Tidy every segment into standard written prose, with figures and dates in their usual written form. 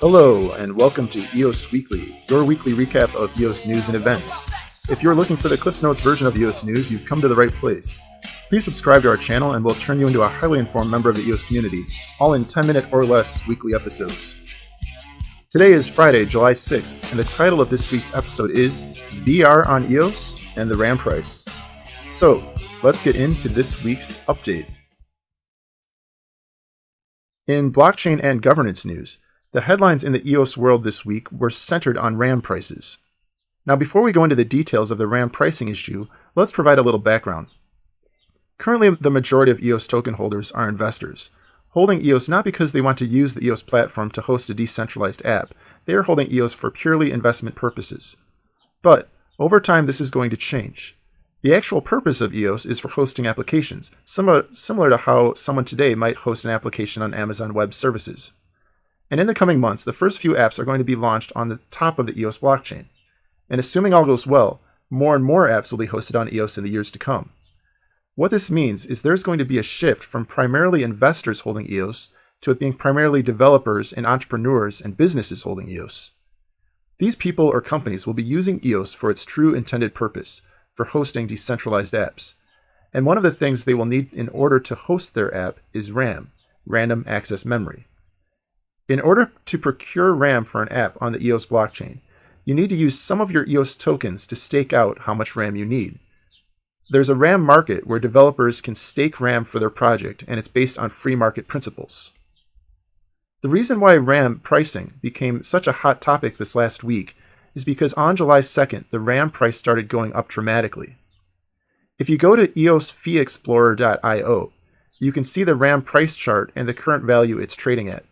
Hello, and welcome to EOS Weekly, your weekly recap of EOS news and events. If you're looking for the Cliffs Notes version of EOS news, you've come to the right place. Please subscribe to our channel and we'll turn you into a highly informed member of the EOS community, all in 10-minute or less weekly episodes. Today is Friday, July 6th, and the title of this week's episode is BR on EOS and the RAM price. So, let's get into this week's update. In blockchain and governance news, the headlines in the EOS world this week were centered on RAM prices. Now, before we go into the details of the RAM pricing issue, let's provide a little background. Currently, the majority of EOS token holders are investors, holding EOS not because they want to use the EOS platform to host a decentralized app. They are holding EOS for purely investment purposes. But, over time, this is going to change. The actual purpose of EOS is for hosting applications, similar to how someone today might host an application on Amazon Web Services. And in the coming months, the first few apps are going to be launched on the top of the EOS blockchain. And assuming all goes well, more and more apps will be hosted on EOS in the years to come. What this means is there's going to be a shift from primarily investors holding EOS to it being primarily developers and entrepreneurs and businesses holding EOS. These people or companies will be using EOS for its true intended purpose, for hosting decentralized apps. And one of the things they will need in order to host their app is RAM, Random Access Memory. In order to procure RAM for an app on the EOS blockchain, you need to use some of your EOS tokens to stake out how much RAM you need. There's a RAM market where developers can stake RAM for their project, and it's based on free market principles. The reason why RAM pricing became such a hot topic this last week is because on July 2nd, the RAM price started going up dramatically. If you go to eosfeeexplorer.io, you can see the RAM price chart and the current value it's trading at.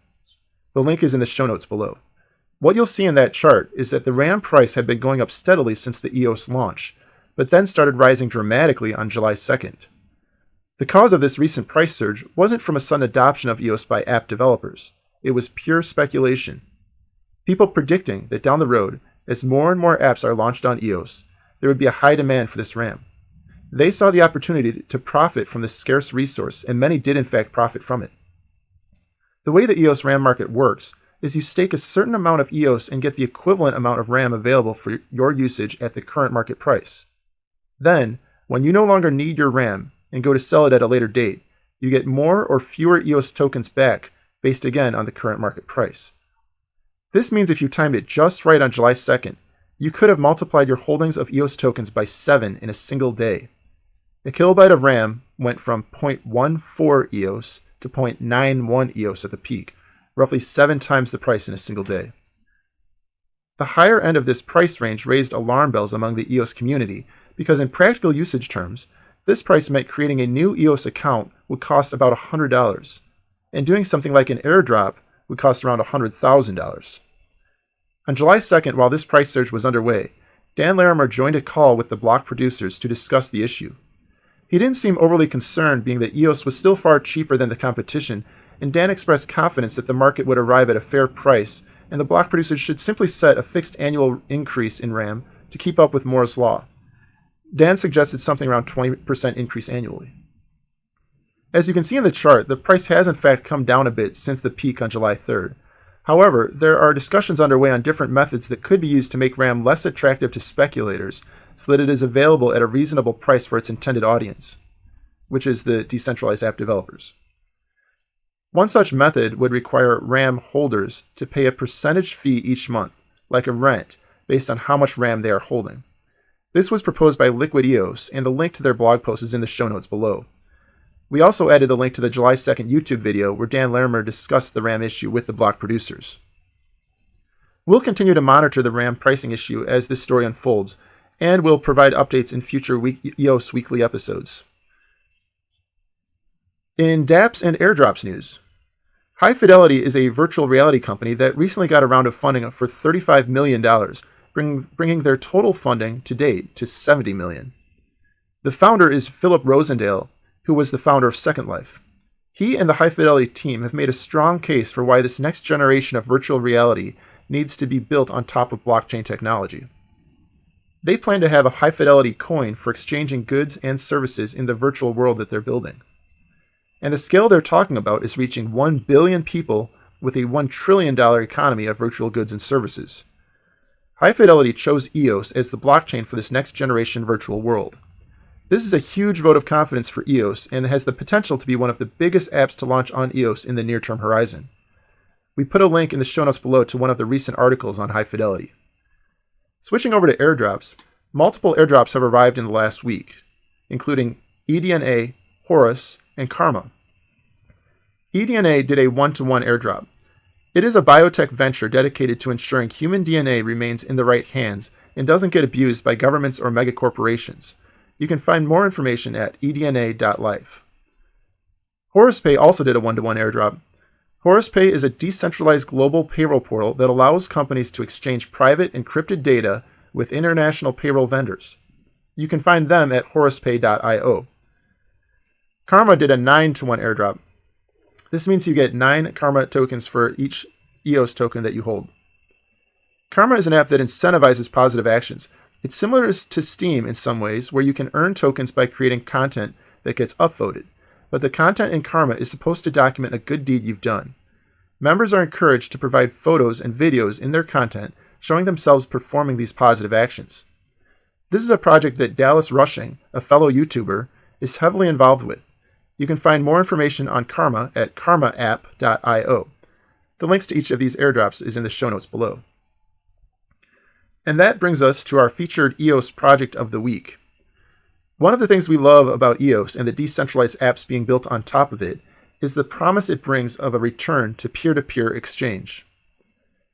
The link is in the show notes below. What you'll see in that chart is that the RAM price had been going up steadily since the EOS launch, but then started rising dramatically on July 2nd. The cause of this recent price surge wasn't from a sudden adoption of EOS by app developers. It was pure speculation. People predicting that down the road, as more and more apps are launched on EOS, there would be a high demand for this RAM. They saw the opportunity to profit from this scarce resource, and many did in fact profit from it. The way the EOS RAM market works is you stake a certain amount of EOS and get the equivalent amount of RAM available for your usage at the current market price. Then, when you no longer need your RAM and go to sell it at a later date, you get more or fewer EOS tokens back based again on the current market price. This means if you timed it just right on July 2nd, you could have multiplied your holdings of EOS tokens by 7 in a single day. A kilobyte of RAM went from 0.14 EOS to 0.91 EOS at the peak, roughly 7 times the price in a single day. The higher end of this price range raised alarm bells among the EOS community because in practical usage terms, this price meant creating a new EOS account would cost about $100, and doing something like an airdrop would cost around $100,000. On July 2nd, while this price surge was underway, Dan Larimer joined a call with the block producers to discuss the issue. He didn't seem overly concerned, being that EOS was still far cheaper than the competition, and Dan expressed confidence that the market would arrive at a fair price, and the block producers should simply set a fixed annual increase in RAM to keep up with Moore's Law. Dan suggested something around 20% increase annually. As you can see in the chart, the price has in fact come down a bit since the peak on July 3rd. However, there are discussions underway on different methods that could be used to make RAM less attractive to speculators so that it is available at a reasonable price for its intended audience, which is the decentralized app developers. One such method would require RAM holders to pay a percentage fee each month, like a rent, based on how much RAM they are holding. This was proposed by Liquid EOS, and the link to their blog post is in the show notes below. We also added the link to the July 2nd YouTube video where Dan Larimer discussed the RAM issue with the block producers. We'll continue to monitor the RAM pricing issue as this story unfolds, and we'll provide updates in future EOS weekly episodes. In dApps and airdrops news, High Fidelity is a virtual reality company that recently got a round of funding for $35 million, bringing their total funding to date to $70 million. The founder is Philip Rosendale, who was the founder of Second Life. He and the High Fidelity team have made a strong case for why this next generation of virtual reality needs to be built on top of blockchain technology. They plan to have a High Fidelity coin for exchanging goods and services in the virtual world that they're building. And the scale they're talking about is reaching 1 billion people with a $1 trillion economy of virtual goods and services. High Fidelity chose EOS as the blockchain for this next generation virtual world. This is a huge vote of confidence for EOS and has the potential to be one of the biggest apps to launch on EOS in the near-term horizon. We put a link in the show notes below to one of the recent articles on High Fidelity. Switching over to airdrops, multiple airdrops have arrived in the last week, including eDNA, Horus, and Karma. eDNA did a 1-to-1 airdrop. It is a biotech venture dedicated to ensuring human DNA remains in the right hands and doesn't get abused by governments or megacorporations. You can find more information at edna.life. HorusPay also did a 1-to-1 airdrop. HorusPay is a decentralized global payroll portal that allows companies to exchange private encrypted data with international payroll vendors. You can find them at horuspay.io. Karma did a 9-to-1 airdrop. This means you get 9 Karma tokens for each EOS token that you hold. Karma is an app that incentivizes positive actions. It's similar to Steam in some ways, where you can earn tokens by creating content that gets upvoted, but the content in Karma is supposed to document a good deed you've done. Members are encouraged to provide photos and videos in their content showing themselves performing these positive actions. This is a project that Dallas Rushing, a fellow YouTuber, is heavily involved with. You can find more information on Karma at karmaapp.io. The links to each of these airdrops is in the show notes below. And that brings us to our featured EOS project of the week. One of the things we love about EOS and the decentralized apps being built on top of it is the promise it brings of a return to peer-to-peer exchange.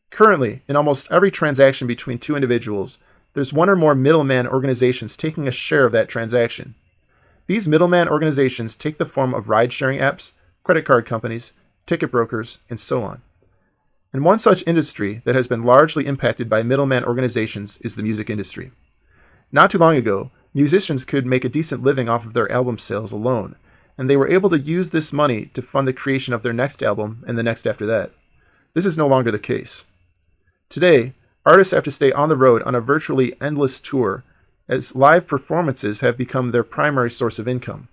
Currently, in almost every transaction between two individuals, there's one or more middleman organizations taking a share of that transaction. These middleman organizations take the form of ride-sharing apps, credit card companies, ticket brokers, and so on. And one such industry that has been largely impacted by middleman organizations is the music industry. Not too long ago, musicians could make a decent living off of their album sales alone, and they were able to use this money to fund the creation of their next album and the next after that. This is no longer the case. Today, artists have to stay on the road on a virtually endless tour, as live performances have become their primary source of income.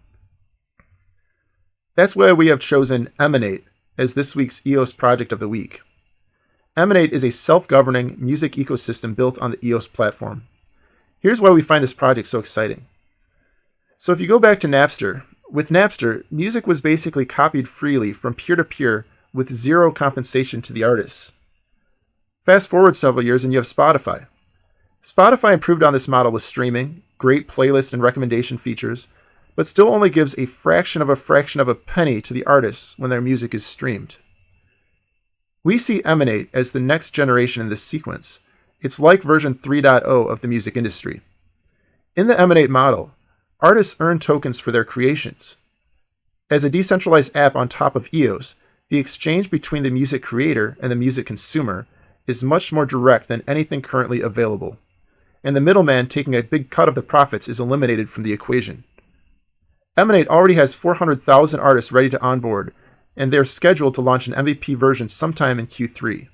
That's why we have chosen Emanate as this week's EOS project of the week. Emanate is a self-governing music ecosystem built on the EOS platform. Here's why we find this project so exciting. So if you go back to Napster, with Napster, music was basically copied freely from peer-to-peer with zero compensation to the artists. Fast forward several years and you have Spotify. Spotify improved on this model with streaming, great playlist and recommendation features, but still only gives a fraction of a penny to the artists when their music is streamed. We see Emanate as the next generation in this sequence. It's like version 3.0 of the music industry. In the Emanate model, artists earn tokens for their creations. As a decentralized app on top of EOS, the exchange between the music creator and the music consumer is much more direct than anything currently available, and the middleman taking a big cut of the profits is eliminated from the equation. Emanate already has 400,000 artists ready to onboard, and they're scheduled to launch an MVP version sometime in Q3.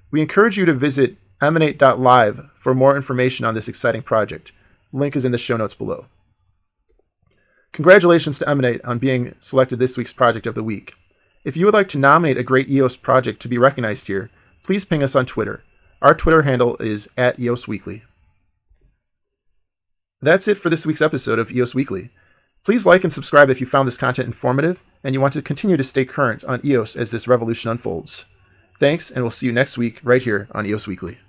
We encourage you to visit emanate.live for more information on this exciting project. Link is in the show notes below. Congratulations to Emanate on being selected this week's project of the week. If you would like to nominate a great EOS project to be recognized here, please ping us on Twitter. Our Twitter handle is @EOSWeekly. That's it for this week's episode of EOS Weekly. Please like and subscribe if you found this content informative and you want to continue to stay current on EOS as this revolution unfolds. Thanks, and we'll see you next week right here on EOS Weekly.